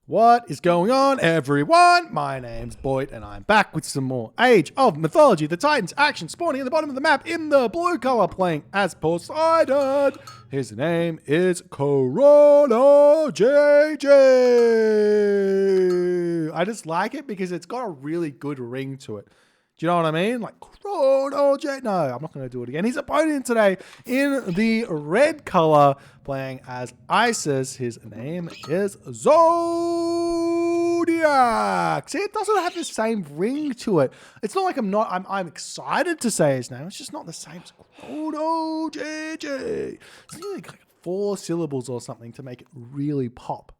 What is going on, everyone? My name's Boit, and I'm back with some more Age of Mythology. The Titans action spawning at the bottom of the map in the blue color, playing as Poseidon. His name is Chrono JJ. I just like it because it's got a really good ring to it. Do you know what I mean? Like Chrono JJ. No, I'm not going to do it again. His opponent today in the red color, playing as Isis. His name is Zodiac. See, it doesn't have the same ring to it. It's not like I'm excited to say his name. It's just not the same as Chrono JJ. It's like 4 syllables or something to make it really pop.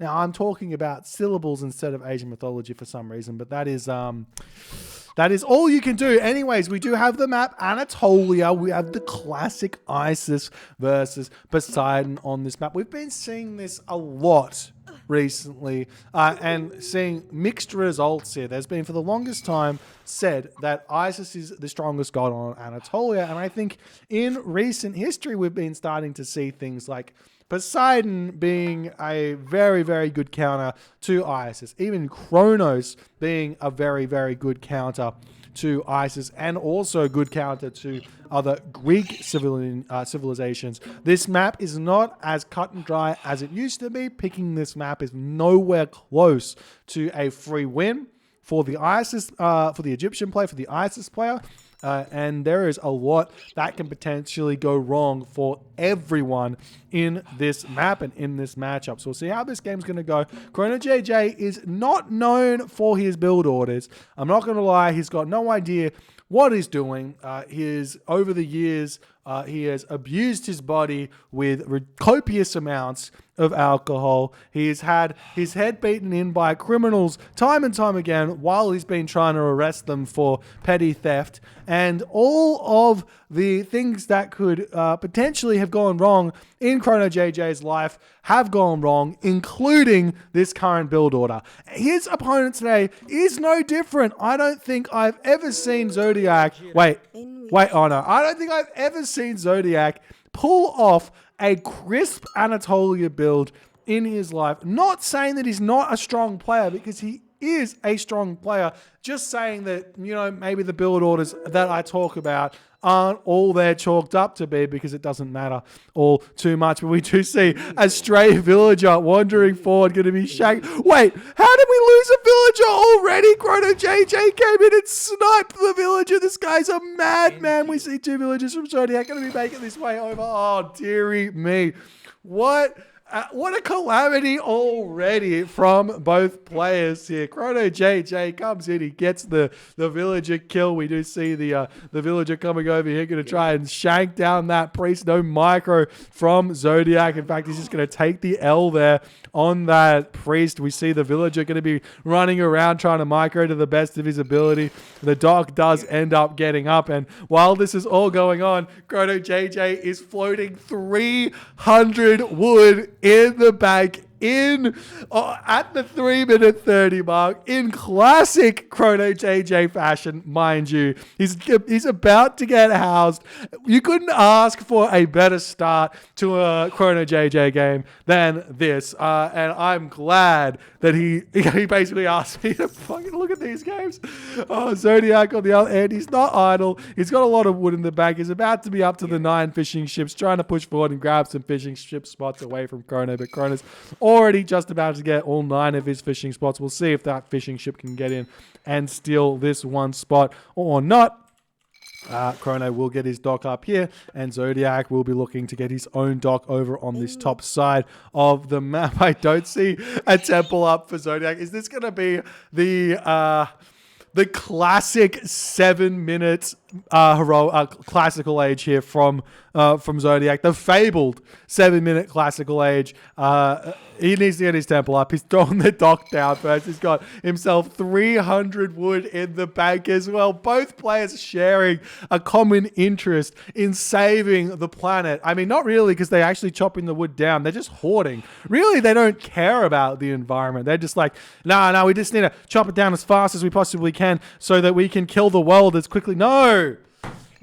Now, I'm talking about syllables instead of Asian mythology for some reason, but that is all you can do. Anyways, we do have the map Anatolia. We have the classic Isis versus Poseidon on this map. We've been seeing this a lot recently and seeing mixed results here. There's been for the longest time said that Isis is the strongest god on Anatolia, and I think in recent history we've been starting to see things like Poseidon being a very, very good counter to Isis. Even Kronos being a very, very good counter to Isis, and also a good counter to other Greek civilizations. This map is not as cut and dry as it used to be. Picking this map is nowhere close to a free win for the Isis, for the Egyptian player, for the Isis player. And there is a lot that can potentially go wrong for everyone in this map and in this matchup. So we'll see how this game's going to go. Chrono JJ is not known for his build orders. I'm not going to lie, he's got no idea what he's doing. Over the years, he has abused his body with copious amounts of alcohol. He's had his head beaten in by criminals time and time again while he's been trying to arrest them for petty theft. And all of the things that could potentially have gone wrong in Chrono JJ's life have gone wrong, including this current build order. His opponent today is no different. I don't think I've ever seen Zodiac... Wait, oh no. I don't think I've ever seen Zodiac pull off a crisp Anatolia build in his life. Not saying that he's not a strong player, because he is a strong player. Just saying that, you know, maybe the build orders that I talk about aren't all they're chalked up to be, because it doesn't matter all too much. But we do see a stray villager wandering forward, going to be shanked. Wait, how did we lose a villager already? Chrono JJ came in and sniped the villager. This guy's a madman. We see 2 villagers from Zodiac going to be making this way over. Oh, dearie me. What a calamity already from both players here. Chrono JJ comes in, he gets the villager kill. We do see the villager coming over here, going to try and shank down that priest. No micro from Zodiac. In fact, he's just going to take the L there on that priest. We see the villager going to be running around trying to micro to the best of his ability. The doc does end up getting up, and while this is all going on, Chrono JJ is floating 300 wood in the bank at the 3-minute 30 mark in classic Chrono JJ fashion, mind you. He's about to get housed. You couldn't ask for a better start to a Chrono JJ game than this. And I'm glad that he basically asked me to fucking look at these games. Oh, Zodiac on the other end, he's not idle. He's got a lot of wood in the bank. He's about to be up to the 9 fishing ships, trying to push forward and grab some fishing ship spots away from Chrono. But Chrono's already just about to get all 9 of his fishing spots. We'll see if that fishing ship can get in and steal this one spot or not. Chrono will get his dock up here, and Zodiac will be looking to get his own dock over on this top side of the map. I don't see a temple up for Zodiac. Is this going to be the classic 7-minute classical age here from Zodiac, the fabled 7-minute classical age? He needs to get his temple up. He's throwing the dock down first. He's got himself 300 wood in the bank as well. Both players sharing a common interest in saving the planet. I mean, not really, because they're actually chopping the wood down. They're just hoarding. Really, they don't care about the environment. They're just like, no, we just need to chop it down as fast as we possibly can so that we can kill the world as quickly. No!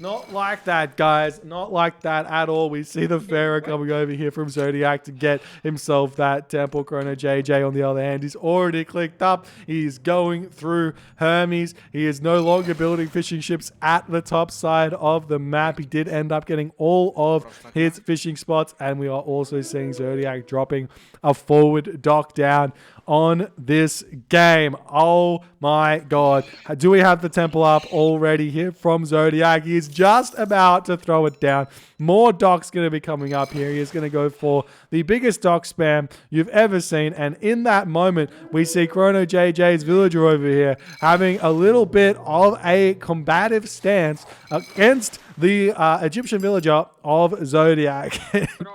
Not like that, guys. Not like that at all. We see the Pharaoh coming over here from Zodiac to get himself that temple. Chrono JJ, on the other hand, is already clicked up. He's going through Hermes. He is no longer building fishing ships at the top side of the map. He did end up getting all of his fishing spots, and we are also seeing Zodiac dropping a forward dock down on this game. Oh my god. Do we have the temple up already here from Zodiac? He is just about to throw it down. More docks going to be coming up here. He is going to go for the biggest dock spam you've ever seen. And in that moment, we see Chrono JJ's villager over here having a little bit of a combative stance against the Egyptian villager of Zodiac.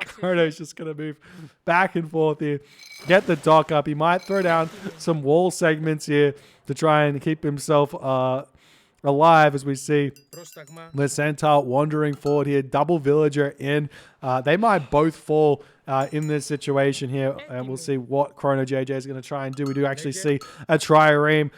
Chrono's just going to move back and forth here, get the dock up. He might throw down some wall segments here to try and keep himself alive, as we see the Centaur wandering forward here. Double villager in. They might both fall in this situation here, and we'll see what Chrono JJ is going to try and do. We do actually see a trireme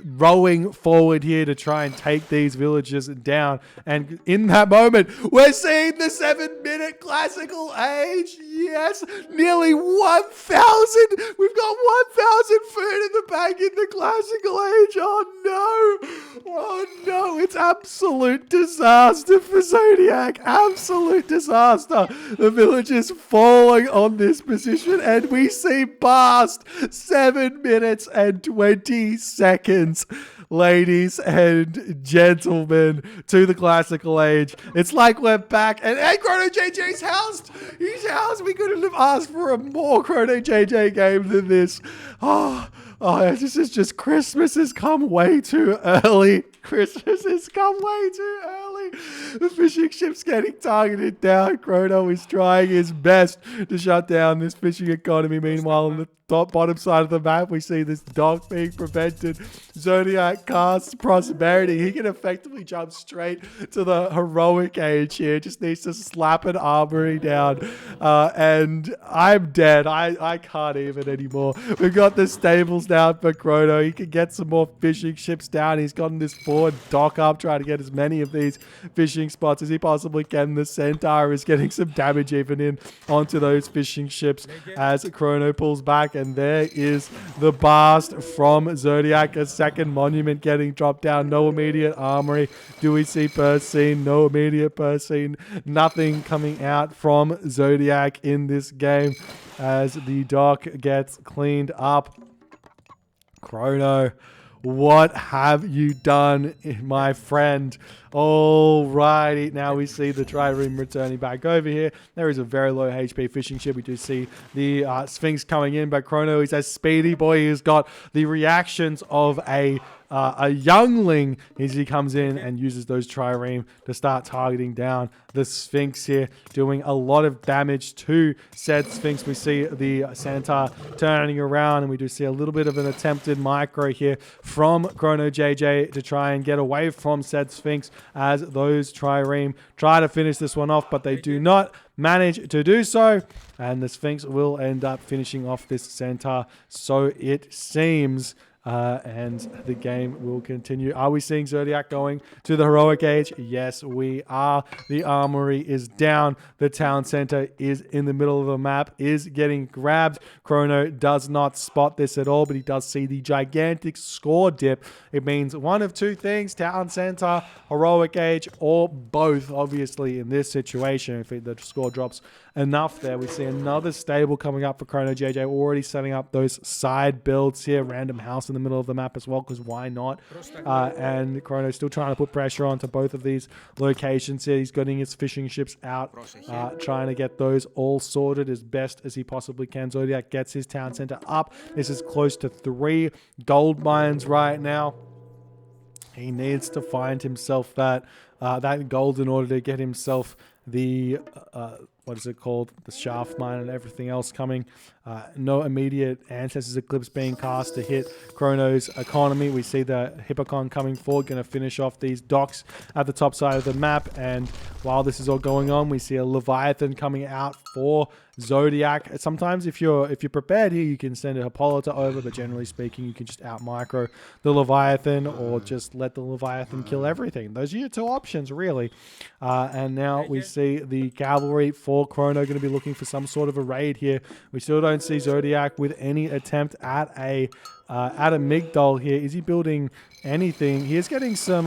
rowing forward here to try and take these villagers down. And in that moment, we're seeing the 7-minute classical age. Yes, nearly 1,000. We've got 1,000 food in the bank in the classical age. Oh no. Oh no. It's absolute disaster for Zodiac. Absolute disaster. The villagers falling on this position, and we see past 7 minutes and 20 seconds, ladies and gentlemen, to the classical age. It's like we're back, and Chrono JJ's housed. He's housed. We couldn't have asked for a more Chrono JJ game than this. Oh, this is just, Christmas has come way too early. Christmas has come way too early. The fishing ship's getting targeted down. Chrono is trying his best to shut down this fishing economy. Meanwhile, on the bottom side of the map, we see this dock being prevented. Zodiac casts prosperity. He can effectively jump straight to the heroic age here. Just needs to slap an armory down. And I'm dead. I can't even anymore. We've got the stables down for Chrono. He can get some more fishing ships down. He's gotten this forward dock up, trying to get as many of these fishing spots as he possibly can. The Centaur is getting some damage even in onto those fishing ships as Chrono pulls back. And there is the blast from Zodiac. A second monument getting dropped down. No immediate armory. Do we see Persine? No immediate Persine. Nothing coming out from Zodiac in this game as the dock gets cleaned up. Chrono, what have you done, my friend? Alrighty, now we see the trireme returning back over here. There is a very low HP fishing ship. We do see the Sphinx coming in, but Chrono is a speedy boy. He's got the reactions of a youngling as he comes in and uses those trireme to start targeting down the Sphinx here, doing a lot of damage to said Sphinx. We see the Centaur turning around, and we do see a little bit of an attempted micro here from Chrono JJ to try and get away from said Sphinx as those trireme try to finish this one off, but they do not manage to do so, and the Sphinx will end up finishing off this Centaur, so it seems. And the game will continue. Are we seeing Zodiac going to the heroic age? Yes, we are. The armory is down. The town center is in the middle of the map, is getting grabbed. Chrono does not spot this at all, but he does see the gigantic score dip. It means one of two things: town center, heroic age, or both. Obviously, in this situation, if the score drops enough there, we see another stable coming up for Chrono JJ, already setting up those side builds here. Random house in the middle of the map as well, because why not? And Chrono still trying to put pressure onto both of these locations here. He's getting his fishing ships out, trying to get those all sorted as best as he possibly can. Zodiac gets his town center up. This is close to 3 gold mines right now. He needs to find himself that gold in order to get himself the what is it called? The shaft mine and everything else coming. No immediate Ancestors Eclipse being cast to hit Chrono's economy. We see the Hippocon coming forward, going to finish off these docks at the top side of the map, and while this is all going on, we see a Leviathan coming out for Zodiac. Sometimes if you're prepared here, you can send a Hippolyta over, but generally speaking, you can just out micro the Leviathan or just let the Leviathan kill everything. Those are your two options, really. And now we see the cavalry for Chrono going to be looking for some sort of a raid here. We still don't see Zodiac with any attempt at a Migdol here. Is he building anything? He is getting some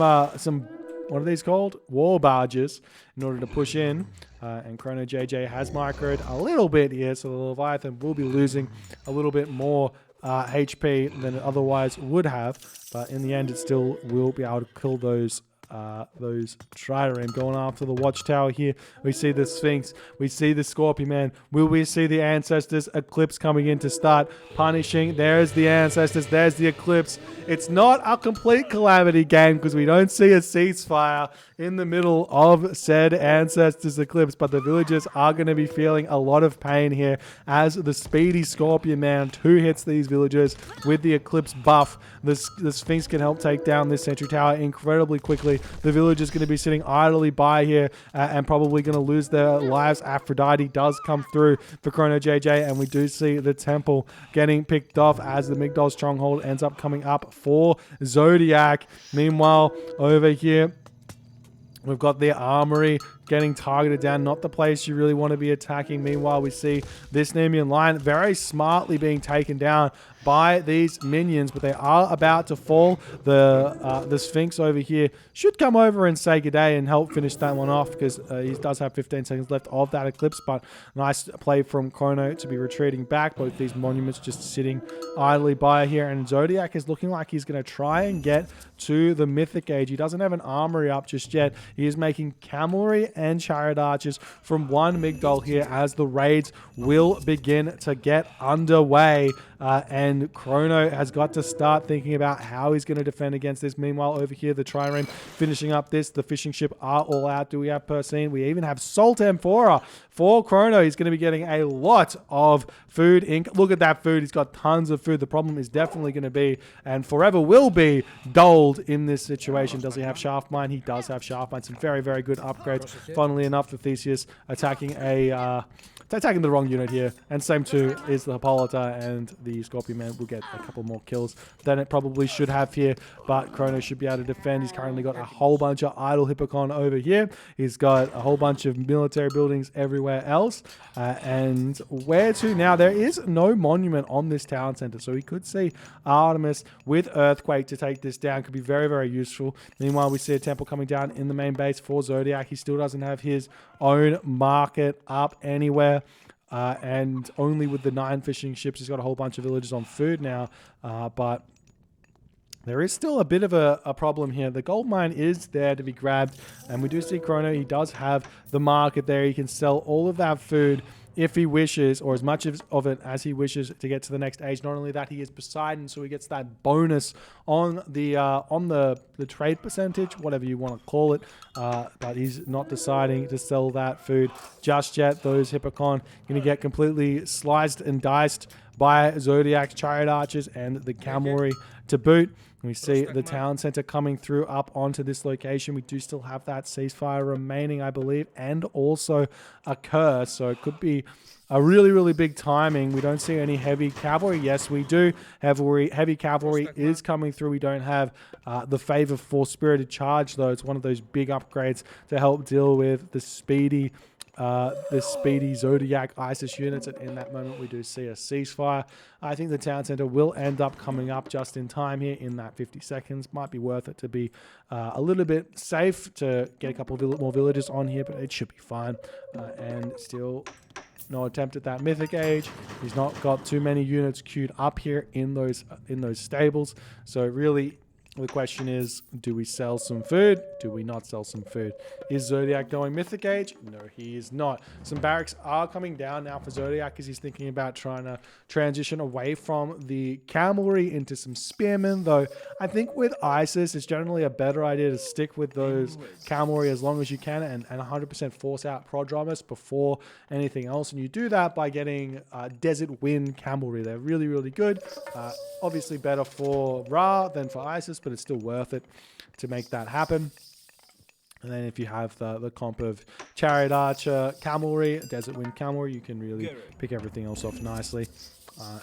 what are these called? War barges in order to push in. And Chrono JJ has microed a little bit here, so the Leviathan will be losing a little bit more HP than it otherwise would have. But in the end, it still will be able to kill those trireme. Going after the watchtower here. We see the Sphinx. We see the Scorpion Man. Will we see the Ancestors Eclipse coming in to start punishing? There's the Ancestors. There's the Eclipse. It's not a complete calamity game because we don't see a ceasefire in the middle of said Ancestors Eclipse, but the villagers are going to be feeling a lot of pain here as the speedy Scorpion Man 2 hits these villagers with the Eclipse buff. The Sphinx can help take down this sentry tower incredibly quickly. The villagers going to be sitting idly by here and probably going to lose their lives. Aphrodite does come through for Chrono JJ, and we do see the temple getting picked off as the Migdol stronghold ends up coming up for Zodiac. Meanwhile, over here, we've got the armory getting targeted down, not the place you really want to be attacking. Meanwhile, we see this Nemean line very smartly being taken down by these minions, but they are about to fall. The Sphinx over here should come over and say good day and help finish that one off because he does have 15 seconds left of that Eclipse, but nice play from Chrono to be retreating back. Both these monuments just sitting idly by here, and Zodiac is looking like he's going to try and get to the Mythic Age. He doesn't have an armory up just yet. He is making cavalry and chariot archers from one Migdol here as the raids will begin to get underway. And Chrono has got to start thinking about how he's going to defend against this. Meanwhile, over here, the trireme finishing up this. The fishing ship are all out. Do we have Poseidon? We even have Salt Amphora for Chrono. He's going to be getting a lot of food. Look at that food. He's got tons of food. The problem is definitely going to be, and forever will be, dulled in this situation. Does he have Shaft Mine? He does have Shaft Mine. Some very, very good upgrades. Funnily enough, the Theseus attacking attacking the wrong unit here, and same too is the Hippolyta, and the Scorpion Man will get a couple more kills than it probably should have here, but Chrono should be able to defend. He's currently got a whole bunch of idle Hippocon over here. He's got a whole bunch of military buildings everywhere else, and where to now? There is no monument on this town center, so we could see Artemis with Earthquake to take this down. Could be very, very useful. Meanwhile, we see a temple coming down in the main base for Zodiac. He still doesn't have his own market up anywhere. And only with the 9 fishing ships, he's got a whole bunch of villages on food now. But there is still a bit of a problem here. The gold mine is there to be grabbed. And we do see Chrono. He does have the market there. He can sell all of that food if he wishes, or as much of it as he wishes to get to the next age. Not only that, he is Poseidon, so he gets that bonus on the trade percentage, whatever you want to call it. But he's not deciding to sell that food just yet. Those Hippocon going to get completely sliced and diced by Zodiac's chariot archers and the cavalry to boot. We see the town center coming through up onto this location. We do still have that ceasefire remaining, I believe, and also a curse. So it could be a really, really big timing. We don't see any heavy cavalry. Yes, we do. Heavy cavalry is coming through. We don't have the favor for Spirited Charge, though. It's one of those big upgrades to help deal with the speedy Zodiac ISIS units, and in that moment we do see a ceasefire. I think the town center will end up coming up just in time here in that 50 seconds. Might be worth it to be a little bit safe to get a couple of more villagers on here, but it should be fine. And still no attempt at that Mythic Age. He's not got too many units queued up here in those stables. So really, the question is, do we sell some food? Do we not sell some food? Is Zodiac going Mythic Age? No, he is not. Some barracks are coming down now for Zodiac as he's thinking about trying to transition away from the cavalry into some spearmen, though I think with ISIS, it's generally a better idea to stick with those cavalry as long as you can and 100% force out Prodromus before anything else. And you do that by getting Desert Wind cavalry. They're really, really good. Obviously better for Ra than for ISIS, but it's still worth it to make that happen. And then if you have the comp of Chariot Archer, Cavalry, Desert Wind Cavalry, you can really pick everything else off nicely.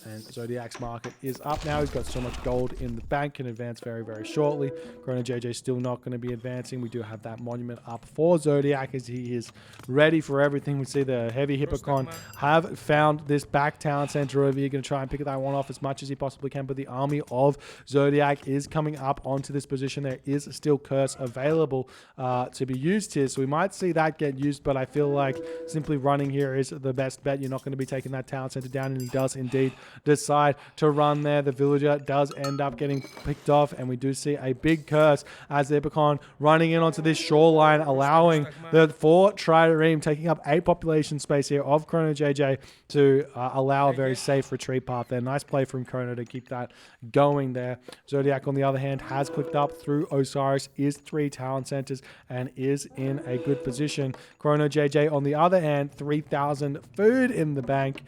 And Zodiac's market is up now. He's got so much gold in the bank, can advance very, very shortly. ChronoJJ still not going to be advancing. We do have that monument up for Zodiac as he is ready for everything. We see the heavy Hippocon have found this back town center over here. Going to try and pick that one off as much as he possibly can, but the army of Zodiac is coming up onto this position. There is still curse available to be used here, so we might see that get used, but I feel like simply running here is the best bet. You're not going to be taking that town center down, and he does indeed decide to run there. The villager does end up getting picked off, and we do see a big curse as the Hippocon running in onto this shoreline, allowing the four trireme taking up 8 population space here of ChronoJJ to allow a very safe retreat path there. Nice play from Chrono to keep that going there. Zodiac, on the other hand, has clicked up through Osiris, is 3 town centers, and is in a good position. ChronoJJ, on the other hand, 3,000 food in the bank,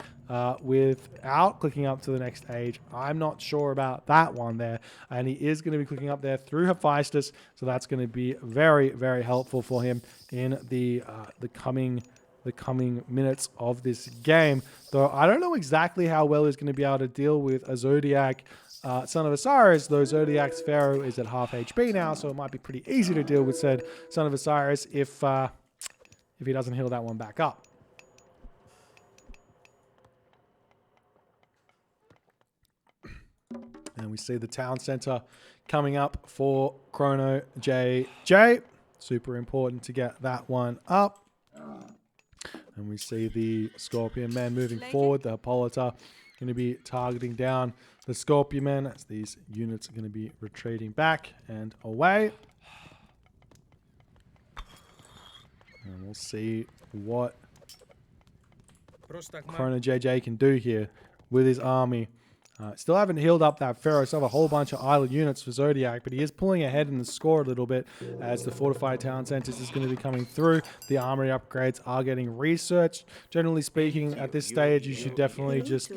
without clicking up to the next age. I'm not sure about that one there, and he is going to be clicking up there through Hephaestus, so that's going to be very, very helpful for him in the coming minutes of this game. Though I don't know exactly how well he's going to be able to deal with a Zodiac Son of Osiris, though Zodiac's Pharaoh is at half HP now, so it might be pretty easy to deal with said Son of Osiris if he doesn't heal that one back up. And we see the town center coming up for Chrono JJ. Super important to get that one up. And we see the Scorpion Men moving forward. The Hippolyta going to be targeting down the Scorpion Men as these units are going to be retreating back and away. And we'll see what Chrono JJ can do here with his army. Still haven't healed up that Pharaoh. Still have a whole bunch of idle units for Zodiac, but he is pulling ahead in the score a little bit as the fortified town centers is going to be coming through. The armory upgrades are getting researched. Generally speaking, at this stage, you should definitely just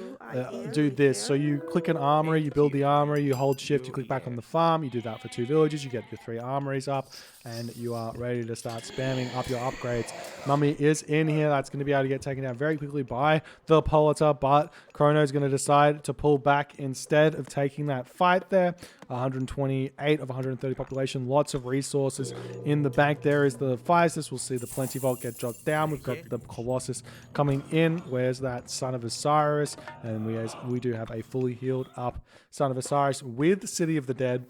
do this. So you click an armory, you build the armory, you hold shift, you click back on the farm, you do that for 2 villages, you get your 3 armories up, and you are ready to start spamming up your upgrades. Mummy is in here. That's going to be able to get taken down very quickly by the Hippolyta, but Chrono is going to decide to pull back instead of taking that fight there. 128 of 130 population, lots of resources in the bank. There is the Hephaestus. We'll see the Plenty Vault get dropped down. We've got the Colossus coming in. Where's that Son of Osiris? And we do have a fully healed up Son of Osiris with City of the Dead.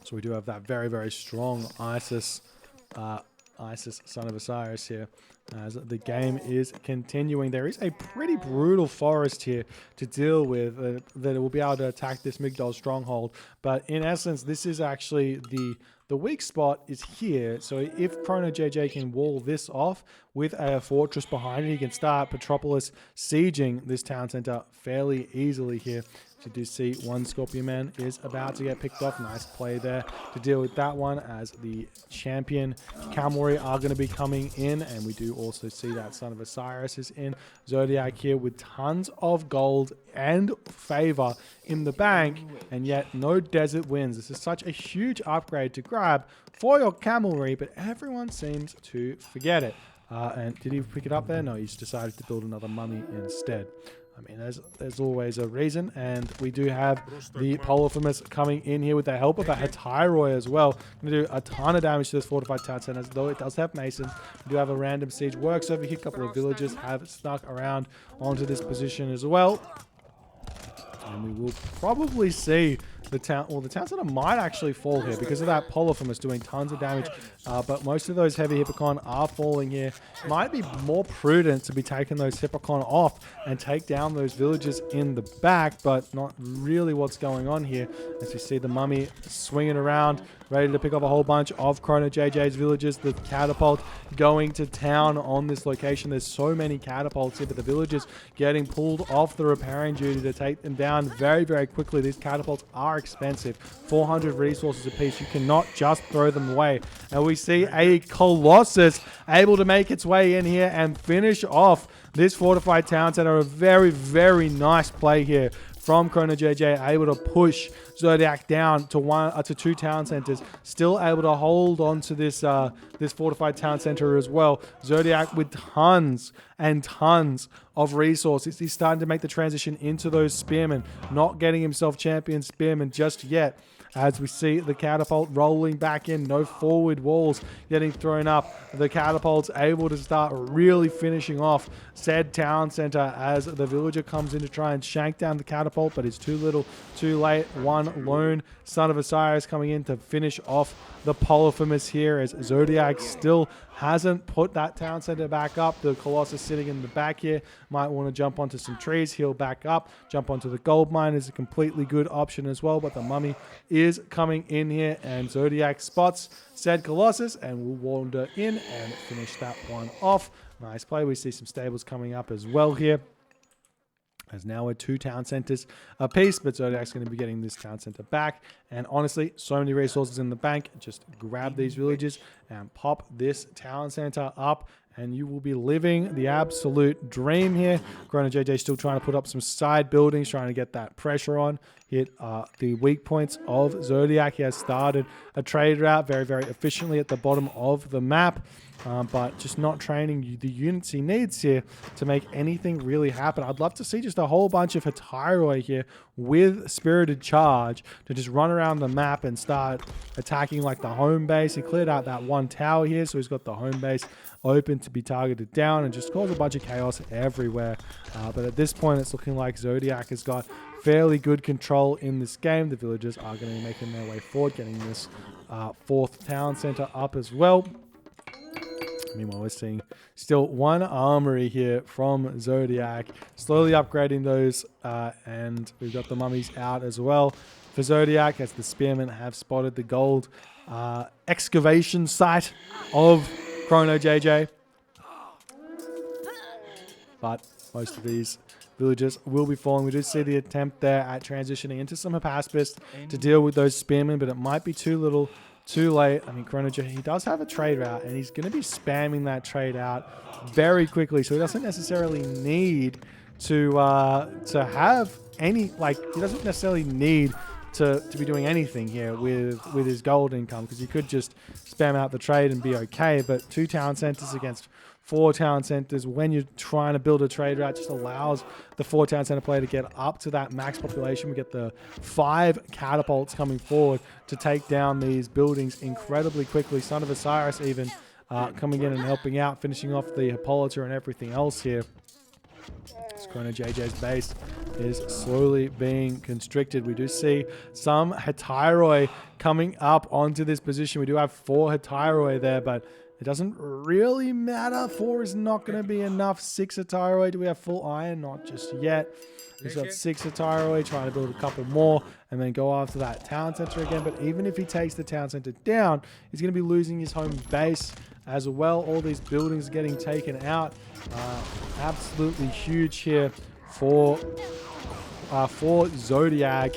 So we do have that very, very strong Isis Son of Osiris here as the game is continuing. There is a pretty brutal forest here to deal with that it will be able to attack this Migdol stronghold. But in essence, this is actually the weak spot is here. So if Chrono JJ can wall this off with a fortress behind it, he can start Petropolis sieging this town center fairly easily here. So you do see one Scorpion Man is about to get picked off. Nice play there to deal with that one as the champion cavalry are going to be coming in. And we do also see that Son of Osiris is in. Zodiac here with tons of gold and favor in the bank, and yet no desert winds. This is such a huge upgrade to grab for your cavalry, but everyone seems to forget it. And did he pick it up there? No, he's decided to build another mummy instead. I mean, there's always a reason, and we do have the Polyphemus coming in here with the help of a Hetyroi as well. Going to do a ton of damage to this fortified town center, though it does have masons. We do have a random siege works over here. A couple of villagers have snuck around onto this position as well. And we will probably see the town, well, the town center might actually fall here because of that Polyphemus doing tons of damage. But most of those heavy Hippocon are falling here. It might be more prudent to be taking those Hippocon off and take down those villages in the back, but not really what's going on here. As you see the mummy swinging around, ready to pick up a whole bunch of Chrono JJ's villages. The catapult going to town on this location. There's so many catapults here, but the villagers getting pulled off the repairing duty to take them down very, very quickly. These catapults are expensive. 400 resources apiece. You cannot just throw them away. And we see a Colossus able to make its way in here and finish off this fortified town center. A very, very nice play here from ChronoJJ, able to push Zodiac down to 2 town centers, still able to hold on to this this fortified town center as well. Zodiac with tons and tons of resources. He's starting to make the transition into those spearmen, not getting himself champion spearmen just yet. As we see the catapult rolling back in, no forward walls getting thrown up. The catapult's able to start really finishing off said town center as the villager comes in to try and shank down the catapult, but it's too little, too late. One lone son of Osiris coming in to finish off the Polyphemus here, as Zodiac still hasn't put that town center back up. The Colossus sitting in the back here might want to jump onto some trees, heal back up, jump onto the gold mine is a completely good option as well, but the mummy is coming in here, and Zodiac spots said Colossus and will wander in and finish that one off. Nice play. We see some stables coming up as well here, as now we're 2 town centers apiece, but Zodiac's going to be getting this town center back. And honestly, so many resources in the bank. Just grab these villages and pop this town center up, and you will be living the absolute dream here. ChronoJJ still trying to put up some side buildings, trying to get that pressure on. Hit the weak points of Zodiac. He has started a trade route very, very efficiently at the bottom of the map. But just not training the units he needs here to make anything really happen. I'd love to see just a whole bunch of Hetairoi here with Spirited Charge to just run around the map and start attacking like the home base. He cleared out that one tower here, so he's got the home base open to be targeted down and just cause a bunch of chaos everywhere. But at this point, it's looking like Zodiac has got fairly good control in this game. The villagers are going to be making their way forward, getting this 4th town center up as well. Meanwhile, we're seeing still 1 armory here from Zodiac, slowly upgrading those, and we've got the mummies out as well for Zodiac, as the spearmen have spotted the gold excavation site of Chrono JJ. But most of these villagers will be falling. We do see the attempt there at transitioning into some Hypaspis to deal with those spearmen, but it might be too little, too late. I mean, ChronoJJ, he does have a trade route, and he's going to be spamming that trade out very quickly, so he doesn't necessarily need to have any, like, he doesn't necessarily need to be doing anything here with his gold income, because he could just spam out the trade and be okay. But 2 town centers against 4 town centers, when you're trying to build a trade route, just allows the 4 town center player to get up to that max population. We get the 5 catapults coming forward to take down these buildings incredibly quickly. Son of Osiris even coming in and helping out, finishing off the Hippolyta and everything else here. ChronoJJ's base is slowly being constricted. We do see some Hetairoi coming up onto this position. We do have 4 Hetairoi there, but it doesn't really matter. 4 is not going to be enough. 6 Hetairoi. Do we have full iron? Not just yet. He's got 6 Hetairoi, trying to build a couple more and then go after that town center again. But even if he takes the town center down, he's going to be losing his home base as well. All these buildings getting taken out. Absolutely huge here for Zodiac,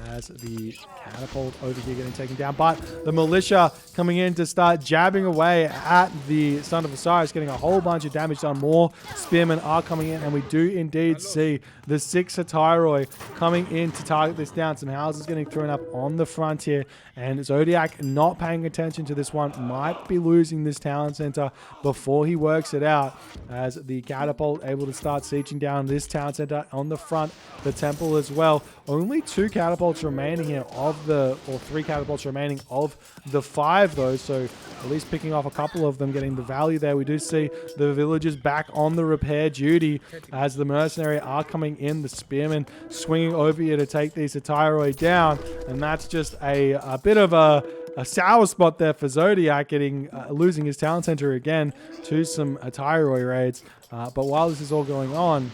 as the catapult over here getting taken down. But the militia coming in to start jabbing away at the Son of Osiris, getting a whole bunch of damage done. More spearmen are coming in, and we do indeed see the 6 Hetairoi coming in to target this down. Some houses getting thrown up on the front here, and Zodiac not paying attention to this one, might be losing this town center before he works it out, as the catapult able to start sieging down this town center on the front, the temple as well. Only 2 catapults remaining here or 3 catapults remaining of the 5 though, so at least picking off a couple of them, getting the value there. We do see the villagers back on the repair duty, as the mercenary are coming in, the spearmen swinging over here to take these Hetairoi down, and that's just a bit of a sour spot there for Zodiac, getting losing his town center again to some Hetairoi raids. But while this is all going on,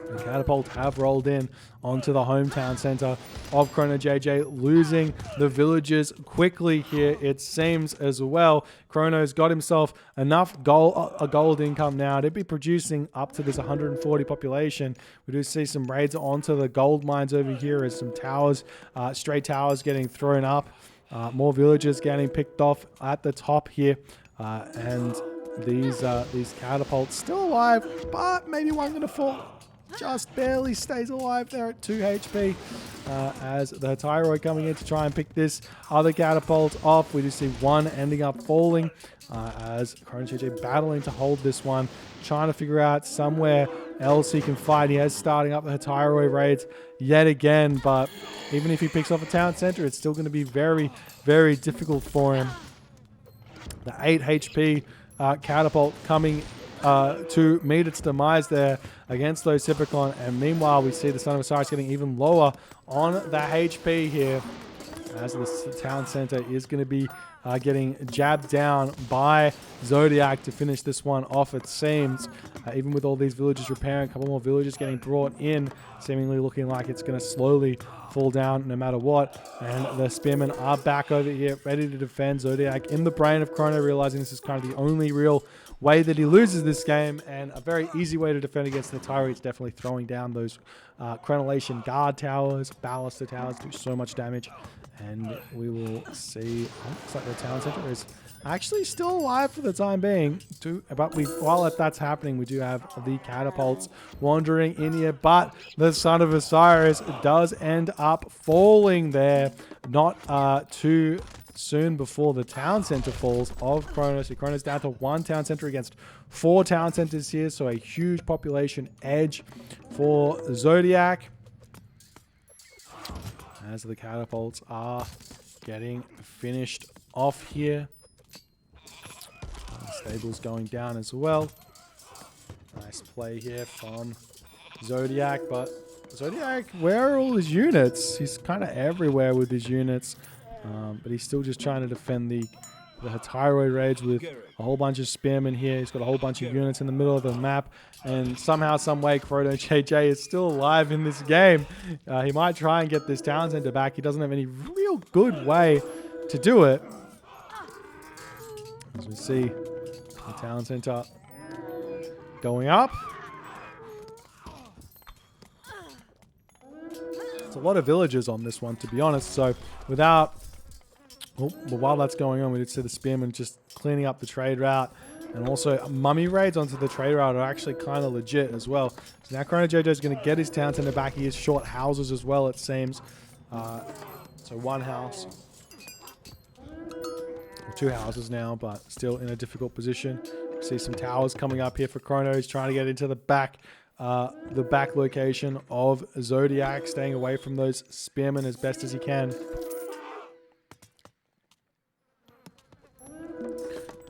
the catapult have rolled in onto the hometown center of Chrono JJ, losing the villagers quickly here, it seems, as well. Chrono's got himself enough gold income now to be producing up to this 140 population. We do see some raids onto the gold mines over here, as some towers, stray towers getting thrown up. More villagers getting picked off at the top here, and these catapults still alive, but maybe one going to fall. just barely stays alive there at 2 HP. As the Thyroid coming in to try and pick this other catapult off. We do see one ending up falling as ChronoJJ battling to hold this one, trying to figure out somewhere else he can fight. He is starting up the Thyroid raids yet again, but even if he picks off a town center, it's still going to be very, very difficult for him. The 8 HP catapult coming to meet its demise there against those Hippocon, and meanwhile we see the Son of Osiris getting even lower on the HP here as the town center is going to be getting jabbed down by Zodiac to finish this one off, it seems. Even with all these villagers repairing, a couple more villagers getting brought in, seemingly looking like it's going to slowly fall down no matter what. And the spearmen are back over here, ready to defend. Zodiac in the brain of Chrono, realizing this is kind of the only real way that he loses this game, and a very easy way to defend against the Tyrants. Definitely throwing down those Chronolation guard towers, baluster towers, do so much damage. And we will see. Looks like the town center is actually still alive for the time being. But while that's happening, we do have the catapults wandering in here. But the Son of Osiris does end up falling there. Not too soon before the town center falls of Chronos. So Chronos down to 1 town center against 4 town centers here. So a huge population edge for Zodiac, as the catapults are getting finished off here. Stables going down as well. Nice play here from Zodiac, but Zodiac, where are all his units? He's kind of everywhere with his units, but he's still just trying to defend the Thyroid raids with a whole bunch of spearmen here. He's got a whole bunch of units in the middle of the map, and somehow, some way, Chrono JJ is still alive in this game. He might try and get this town center back. He doesn't have any real good way to do it. As we see the town center going up. It's a lot of villagers on this one, to be honest. So without... Oh, but while that's going on, we did see the spearmen just cleaning up the trade route, and also mummy raids onto the trade route are actually kind of legit as well. So now Chrono JJ is going to get his town center back. He is short houses as well, it seems. So 1 house, or 2 houses now, but still in a difficult position. We see some towers coming up here for Chrono. He's trying to get into the back location of Zodiac, staying away from those spearmen as best as he can.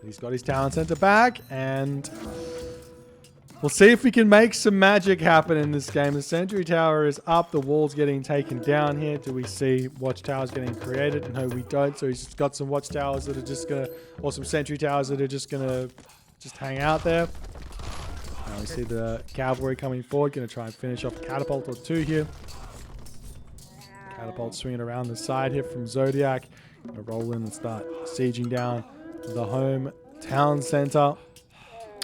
He's got his talent center back, and we'll see if we can make some magic happen in this game. The sentry tower is up, the wall's getting taken down here. Do we see watchtowers getting created? No, we don't. So he's got some watchtowers that are just gonna, or some sentry towers that are just gonna hang out there. Now we see the cavalry coming forward, gonna try and finish off a catapult or 2 here. Catapult swinging around the side here from Zodiac. Gonna roll in and start sieging down the home town center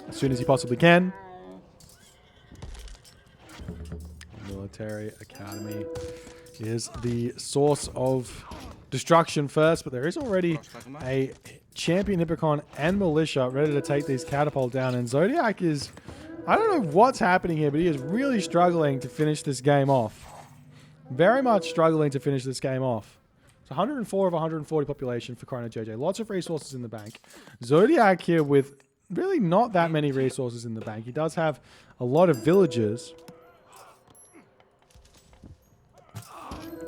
as soon as he possibly can. Military Academy is the source of destruction first, but there is already a champion Hippocon and militia ready to take these catapult down, and Zodiac is, I don't know what's happening here, but he is really struggling to finish this game off. Very much struggling to finish this game off. 104 of 140 population for Chrono JJ. Lots of resources in the bank. Zodiac here with really not that many resources in the bank. He does have a lot of villagers,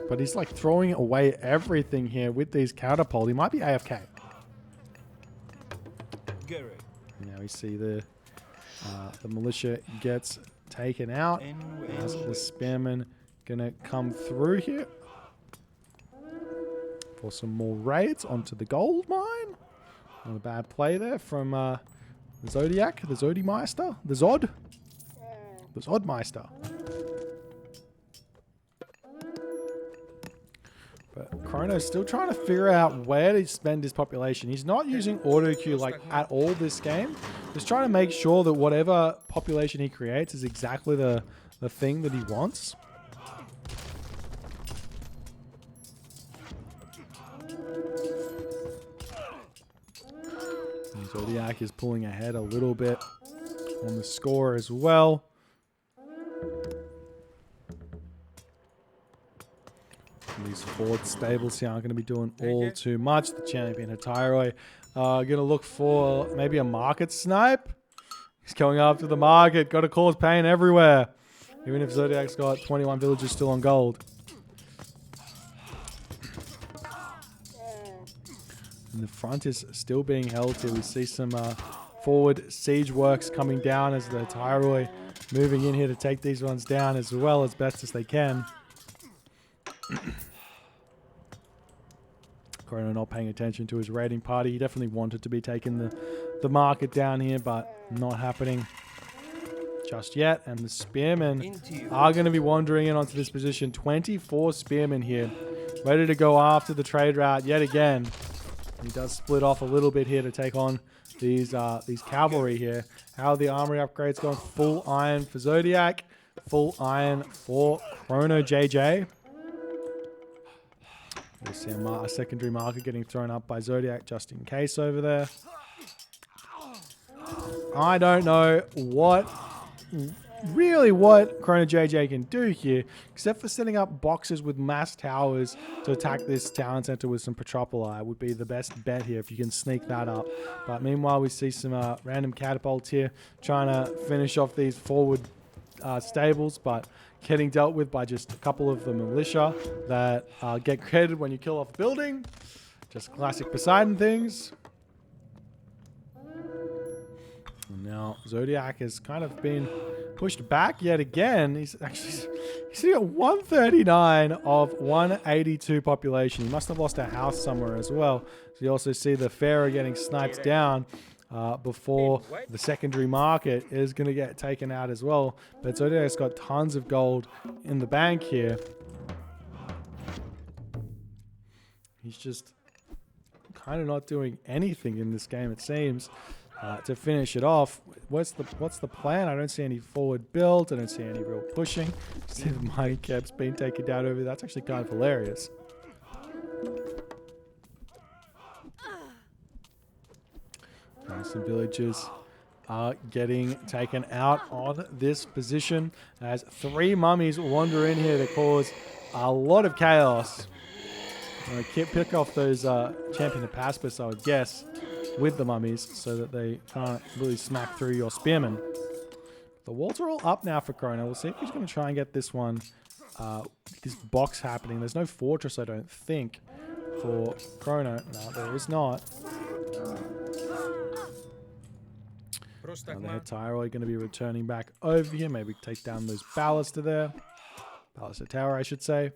but he's like throwing away everything here with these catapult. He might be AFK. Now we see the militia gets taken out. As the spearmen gonna come through here for some more raids onto the gold mine. Not a bad play there from the Zodiac, the Zodimeister, the Zodmeister. But Chrono's still trying to figure out where to spend his population. He's not using auto queue like at all this game. He's trying to make sure that whatever population he creates is exactly the thing that he wants. Zodiac is pulling ahead a little bit on the score as well. These forward stables here aren't going to be doing all too much. The champion Hatyroi going to look for maybe a market snipe. He's going after the market. Got to cause pain everywhere. Even if Zodiac's got 21 villagers still on gold. And the front is still being held here. We see some forward siege works coming down as the Hatyroi moving in here to take these ones down as well as best as they can. Chrono not paying attention to his raiding party. He definitely wanted to be taking the market down here, but not happening just yet. And the spearmen are going to be wandering in onto this position. 24 spearmen here, ready to go after the trade route yet again. He does split off a little bit here to take on these cavalry here. How are the armory upgrades going? Full iron for Zodiac, full iron for Chrono JJ. We'll see a secondary marker getting thrown up by Zodiac just in case over there. I don't know what Chrono JJ can do here, except for setting up boxes with mass towers to attack this town center with some Petropoli. Would be the best bet here if you can sneak that up. But meanwhile, we see some random catapults here trying to finish off these forward stables, but getting dealt with by just a couple of the militia that get created when you kill off a building. Just classic Poseidon things. And now Zodiac has kind of been pushed back yet again. He's sitting at 139 of 182 population. He must have lost a house somewhere as well. So you also see the Pharaoh getting sniped down before the secondary market is going to get taken out as well. But Zodiac's got tons of gold in the bank here. He's just kind of not doing anything in this game, it seems. To finish it off, what's the plan? I don't see any forward build. I don't see any real pushing. See the mining camp's being taken down over there. That's actually kind of hilarious. Some villagers are getting taken out on this position as 3 mummies wander in here to cause a lot of chaos. Pick off those champion of Paspis, I would guess, with the mummies so that they can't really smack through your spearmen. The walls are all up now for Chrono. We'll see if he's going to try and get this one, this box happening. There's no fortress, I don't think, for Chrono. No, there is not. The Hatyroi going to be returning back over here. Maybe take down those ballaster there. Ballaster tower, I should say.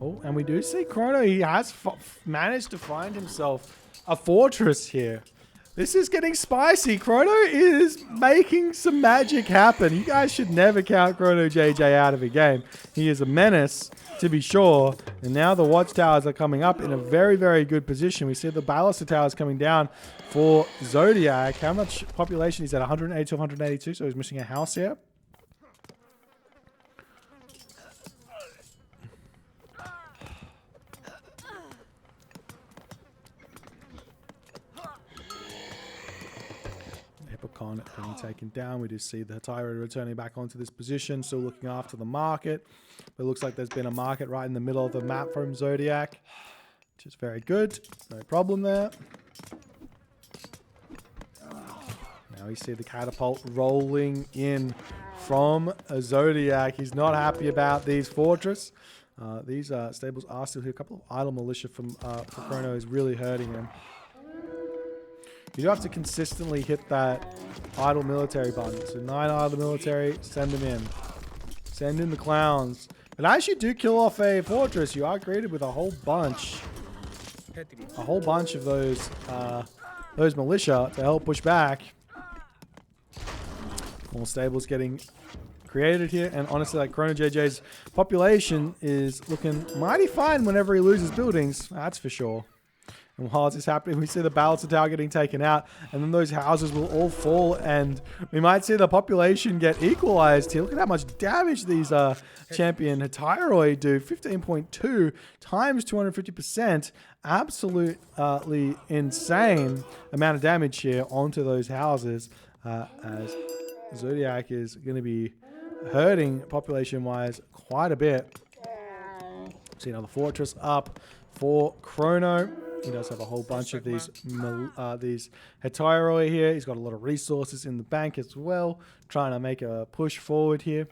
Oh, and we do see Chrono. He has managed to find himself a fortress here. This is getting spicy. Chrono is making some magic happen. You guys should never count Chrono JJ out of a game. He is a menace, to be sure. And now the watchtowers are coming up in a very, very good position. We see the baluster towers coming down for Zodiac. How much population is that? 182, 182. So he's missing a house here. Being taken down. We do see the Hatyroi returning back onto this position, still looking after the market. But it looks like there's been a market right in the middle of the map from Zodiac, which is very good. No problem there. Now we see the catapult rolling in from a Zodiac. He's not happy about these fortress. These stables are still here. A couple of idle militia from for Chrono is really hurting him. You do have to consistently hit that idle military button. So 9 idle military, send them in. Send in the clowns. But as you do kill off a fortress, you are greeted with a whole bunch of those militia to help push back. More stables getting created here, and honestly, like Chrono JJ's population is looking mighty fine whenever he loses buildings. That's for sure. And while this is happening, we see the baluster tower getting taken out, and then those houses will all fall, and we might see the population get equalized here. Look at how much damage these champion Hatyroi do. 15.2 times 250%. Absolutely insane amount of damage here onto those houses as Zodiac is going to be hurting population-wise quite a bit. See another fortress up for Chrono. He does have a whole bunch of these Hetairoi here. He's got a lot of resources in the bank as well, trying to make a push forward here.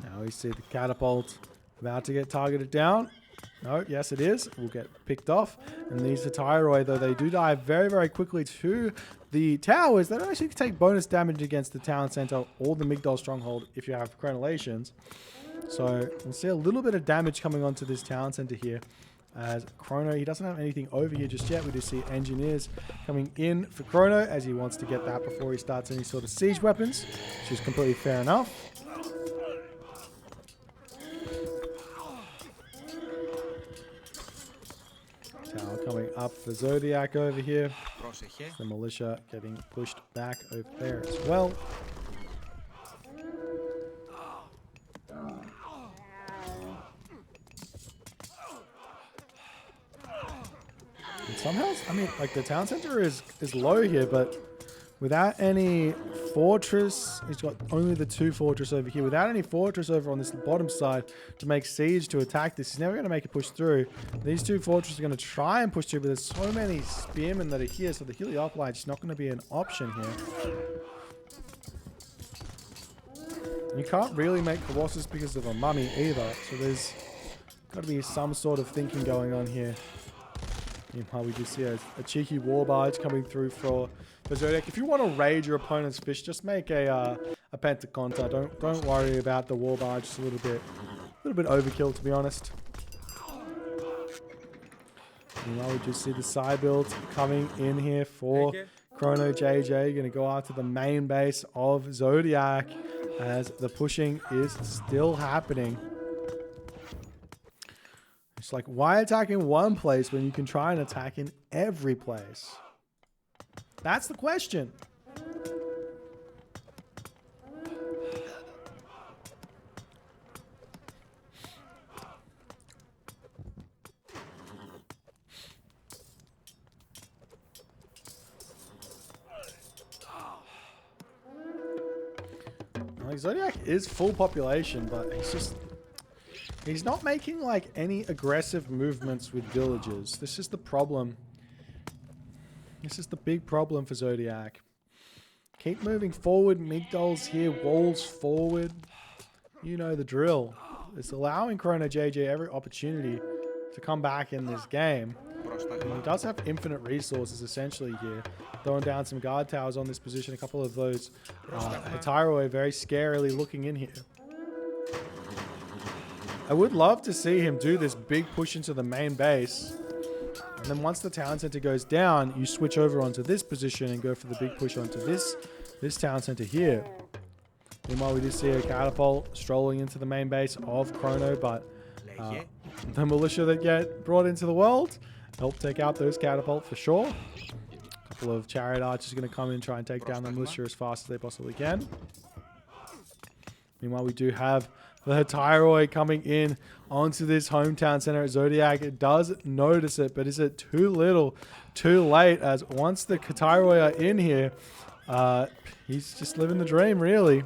Now we see the catapult about to get targeted down. No, yes it is. Will get picked off. And these Hetairoi, though they do die very, very quickly to the towers, they don't actually take bonus damage against the town center or the Migdol stronghold if you have Chronolations. So we'll see a little bit of damage coming onto this town center here. As Chrono, he doesn't have anything over here just yet. We do see engineers coming in for Chrono as he wants to get that before he starts any sort of siege weapons, which is completely fair enough. Tower coming up for Zodiac over here. The militia getting pushed back over there as well. And somehow, I mean, like the town center is low here, but without any fortress, he's got only the 2 fortress over here. Without any fortress over on this bottom side to make siege to attack this, he's never going to make a push through. These 2 fortresses are going to try and push through, but there's so many spearmen that are here, so the Heliopolite is not going to be an option here. You can't really make Colossus because of a mummy either, so there's got to be some sort of thinking going on here. Meanwhile, we do see a cheeky war barge coming through for Zodiac. If you want to raid your opponent's fish, just make a Pentaconta. Don't worry about the war barge. It's a little bit overkill, to be honest. Meanwhile, we just see the side build coming in here for Chrono JJ. Going to go after the main base of Zodiac as the pushing is still happening. It's like, why attack in one place when you can try and attack in every place? That's the question. Like, Zodiac is full population, but he's not making like any aggressive movements with villages. This is the problem. This is the big problem for Zodiac. Keep moving forward. Migdol's here. Walls forward. You know the drill. It's allowing Chrono JJ every opportunity to come back in this game. And he does have infinite resources essentially here. Throwing down some guard towers on this position. A couple of those Hetairoi very scarily looking in here. I would love to see him do this big push into the main base. And then once the town center goes down, you switch over onto this position and go for the big push onto this town center here. Meanwhile, we do see a catapult strolling into the main base of Chrono, but the militia that get brought into the world help take out those catapult for sure. A couple of chariot archers are going to come in and try and take down the militia as fast as they possibly can. Meanwhile, we do have the Hetairoi coming in onto this hometown center at Zodiac. It does notice it, but is it too little, too late? As once the Hetairoi are in here, he's just living the dream, really.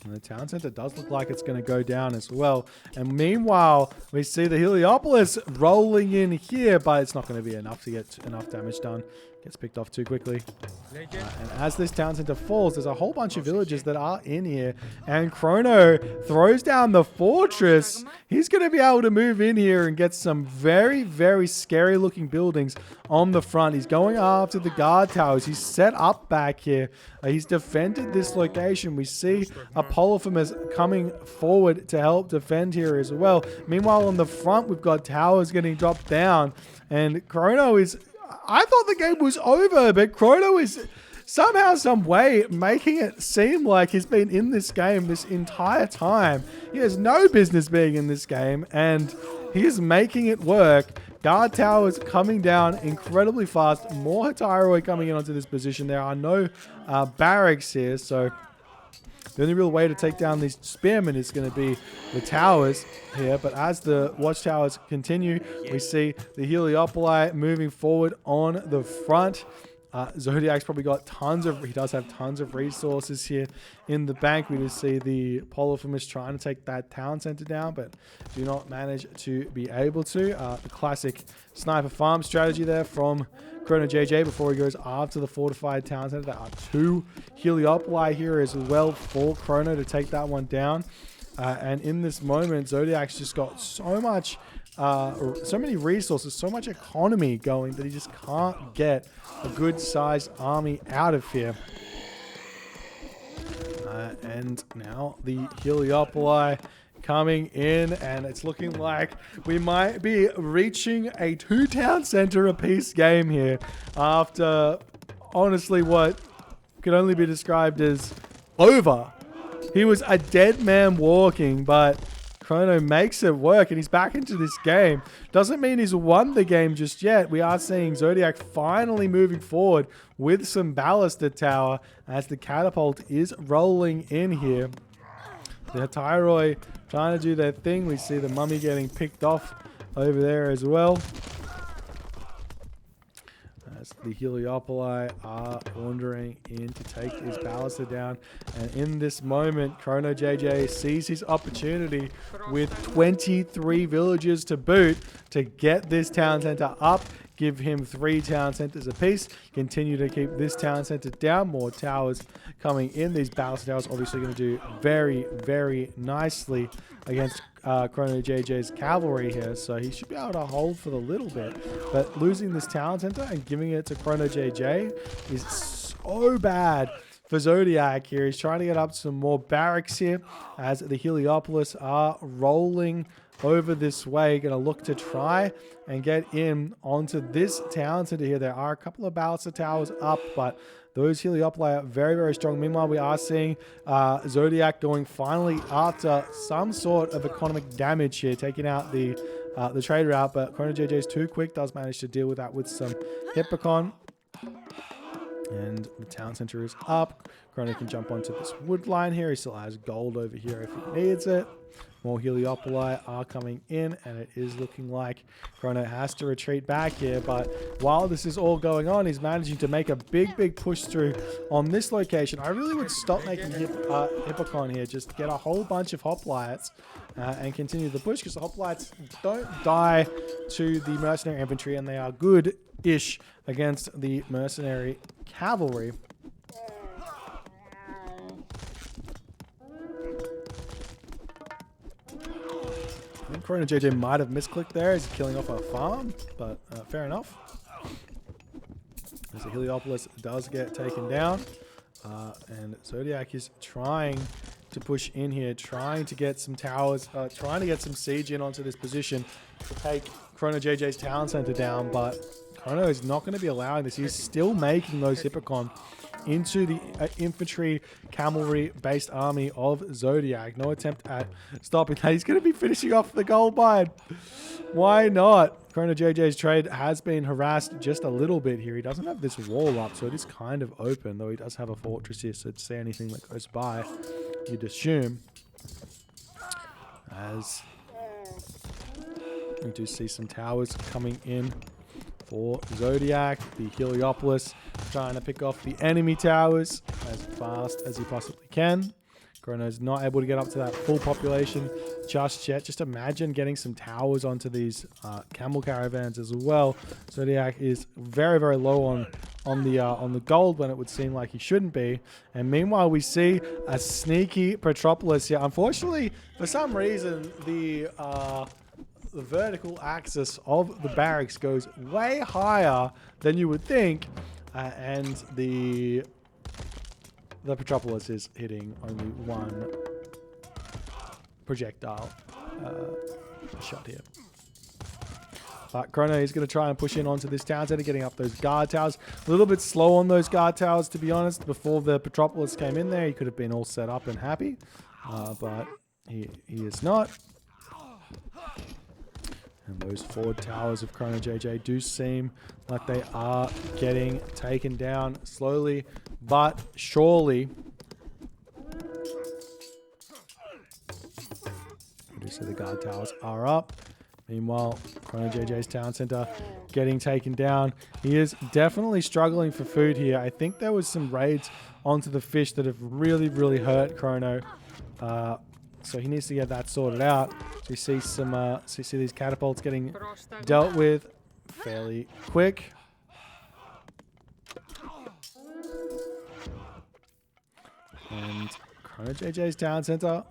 And the town center does look like it's going to go down as well. And meanwhile, we see the Heliopolis rolling in here, but it's not going to be enough to get enough damage done. Gets picked off too quickly. And as this town center falls, there's a whole bunch of villages that are in here. And Chrono throws down the fortress. He's going to be able to move in here and get some very, very scary looking buildings on the front. He's going after the guard towers. He's set up back here. He's defended this location. We see Apollophamus coming forward to help defend here as well. Meanwhile, on the front, we've got towers getting dropped down. And Chrono is... I thought the game was over, but Chrono is somehow, some way making it seem like he's been in this game this entire time. He has no business being in this game, and he is making it work. Guard towers coming down incredibly fast. More Hetairoi coming in onto this position. There are no barracks here, so The only real way to take down these spearmen is going to be the towers here. But as the watchtowers continue, we see the Heliopoli moving forward on the front. Zodiac's probably got he does have tons of resources here in the bank. We just see the Polyphemus trying to take that town center down, but do not manage to be able to. The classic sniper farm strategy there from ChronoJJ before he goes after the fortified town center. There are 2 Heliopoli here as well for Chrono to take that one down. And in this moment, Zodiac's just got so many resources, so much economy going that he just can't get a good sized army out of here. And now the Heliopoli coming in, and it's looking like we might be reaching a 2-town center apiece game here after honestly what could only be described as over. He was a dead man walking, but Chrono makes it work, and he's back into this game. Doesn't mean he's won the game just yet. We are seeing Zodiac finally moving forward with some ballisted tower as the catapult is rolling in here. The Tyroi trying to do their thing. We see the mummy getting picked off over there as well. As the Heliopoli are wandering in to take his baluster down. And in this moment, ChronoJJ sees his opportunity with 23 villages to boot to get this town center up. Give him 3 town centers apiece. Continue to keep this town center down. More towers coming in. These baluster towers obviously going to do very, very nicely against ChronoJJ's cavalry here. So he should be able to hold for a little bit. But losing this town center and giving it to ChronoJJ is so bad for Zodiac here. He's trying to get up some more barracks here as the Heliopolis are rolling over this way. Going to look to try and get in onto this town center here. There are a couple of baluster towers up, but those Heliopoli are very, very strong. Meanwhile, we are seeing Zodiac going finally after some sort of economic damage here, taking out the trade route, but ChronoJJ is too quick, does manage to deal with that with some Hippocon. And the town center is up. Chrono can jump onto this wood line here. He still has gold over here if he needs it. More Heliopoli are coming in, and it is looking like Chrono has to retreat back here. But while this is all going on, he's managing to make a big, big push through on this location. I really would stop making Hippocon here. Just get a whole bunch of hoplites and continue the push, because the hoplites don't die to the mercenary infantry, and they are good-ish against the mercenary cavalry. I think ChronoJJ might have misclicked there as he's killing off a farm, but fair enough. As the Heliopolis does get taken down, and Zodiac is trying to push in here, trying to get some towers, trying to get some siege in onto this position to take ChronoJJ's town center down, but Chrono is not going to be allowing this. He's still making those Hippocon into the infantry cavalry based army of Zodiac. No attempt at stopping that. He's going to be finishing off the gold mine. Why not? ChronoJJ's trade has been harassed just a little bit here. He doesn't have this wall up, so it is kind of open, though he does have a fortress here, so to see anything that goes by, you'd assume. As we do see some towers coming in for Zodiac. The Heliopolis trying to pick off the enemy towers as fast as he possibly can. Chrono's not able to get up to that full population just yet. Just imagine getting some towers onto these camel caravans as well. Zodiac is very, very low on the gold when it would seem like he shouldn't be. And meanwhile, we see a sneaky Petropolis here. Unfortunately, for some reason, the vertical axis of the barracks goes way higher than you would think, and the Petropolis is hitting only one projectile shot here. But Chrono is going to try and push in onto this town center, getting up those guard towers. A little bit slow on those guard towers, to be honest. Before the Petropolis came in there, he could have been all set up and happy, but he is not. And those forward towers of ChronoJJ do seem like they are getting taken down slowly but surely. So the guard towers are up. Meanwhile, ChronoJJ's town center getting taken down. He is definitely struggling for food here. I think there was some raids onto the fish that have really, really hurt Chrono. So he needs to get that sorted out. So you see some, so you see these catapults getting dealt with fairly quick. And ChronoJJ's town center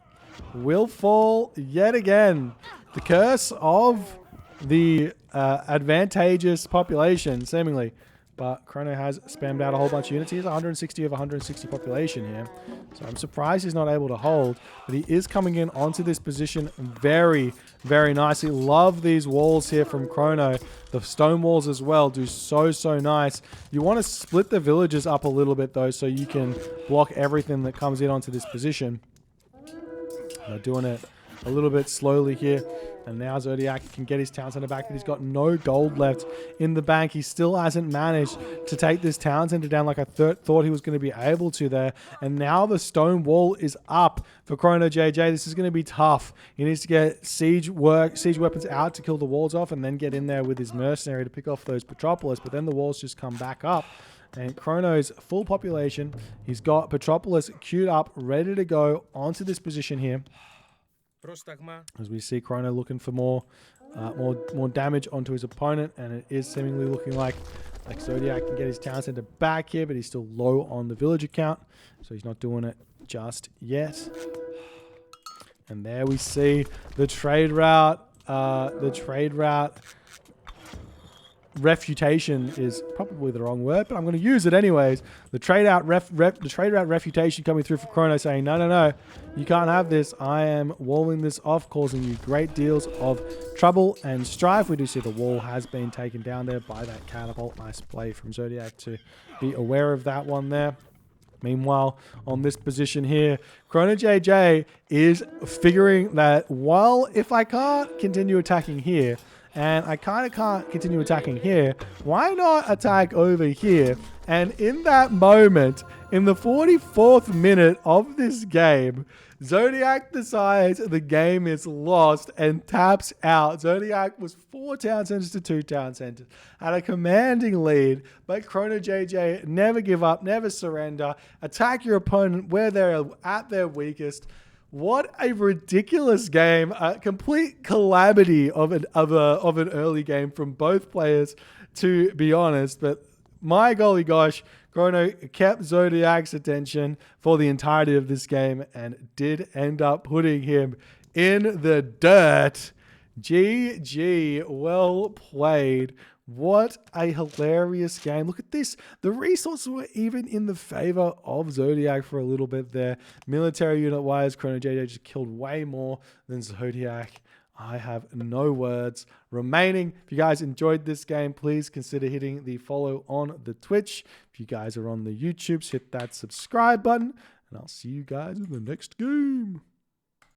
will fall yet again. The curse of the advantageous population, seemingly. But Chrono has spammed out a whole bunch of units. He has 160 of 160 population here. So I'm surprised he's not able to hold. But he is coming in onto this position very, very nicely. Love these walls here from Chrono. The stone walls as well do so, so nice. You want to split the villages up a little bit, though, so you can block everything that comes in onto this position. They're doing it a little bit slowly here. And now Zodiac can get his town center back, but he's got no gold left in the bank. He still hasn't managed to take this town center down like I thought he was going to be able to there. And now the stone wall is up for ChronoJJ. This is going to be tough. He needs to get siege weapons out to kill the walls off and then get in there with his mercenary to pick off those Petropolis. But then the walls just come back up. And Chrono's full population. He's got Petropolis queued up, ready to go onto this position here. As we see Chrono looking for more damage onto his opponent, and it is seemingly looking like Zodiac can get his town center back here, but he's still low on the villager count, so he's not doing it just yet. And there we see the trade route. Refutation is probably the wrong word, but I'm going to use it anyways. The trade route refutation coming through for Chrono, saying, no, you can't have this. I am walling this off, causing you great deals of trouble and strife. We do see the wall has been taken down there by that catapult. Nice play from Zodiac to be aware of that one there. Meanwhile, on this position here, ChronoJJ is figuring that, well, if I can't continue attacking here, and I kind of can't continue attacking here, why not attack over here? And in that moment, in the 44th minute of this game, Zodiac decides the game is lost and taps out. Zodiac was 4 town centers to 2 town centers. Had a commanding lead, but ChronoJJ never give up, never surrender. Attack your opponent where they're at their weakest. What a ridiculous game. A complete calamity of an early game from both players, to be honest. But my golly gosh, Chrono kept Zodiac's attention for the entirety of this game and did end up putting him in the dirt. GG, well played. What a hilarious game. Look at this. The resources were even in the favor of Zodiac for a little bit there. Military unit-wise, ChronoJJ just killed way more than Zodiac. I have no words remaining. If you guys enjoyed this game, please consider hitting the follow on the Twitch. If you guys are on the YouTubes, hit that subscribe button. And I'll see you guys in the next game.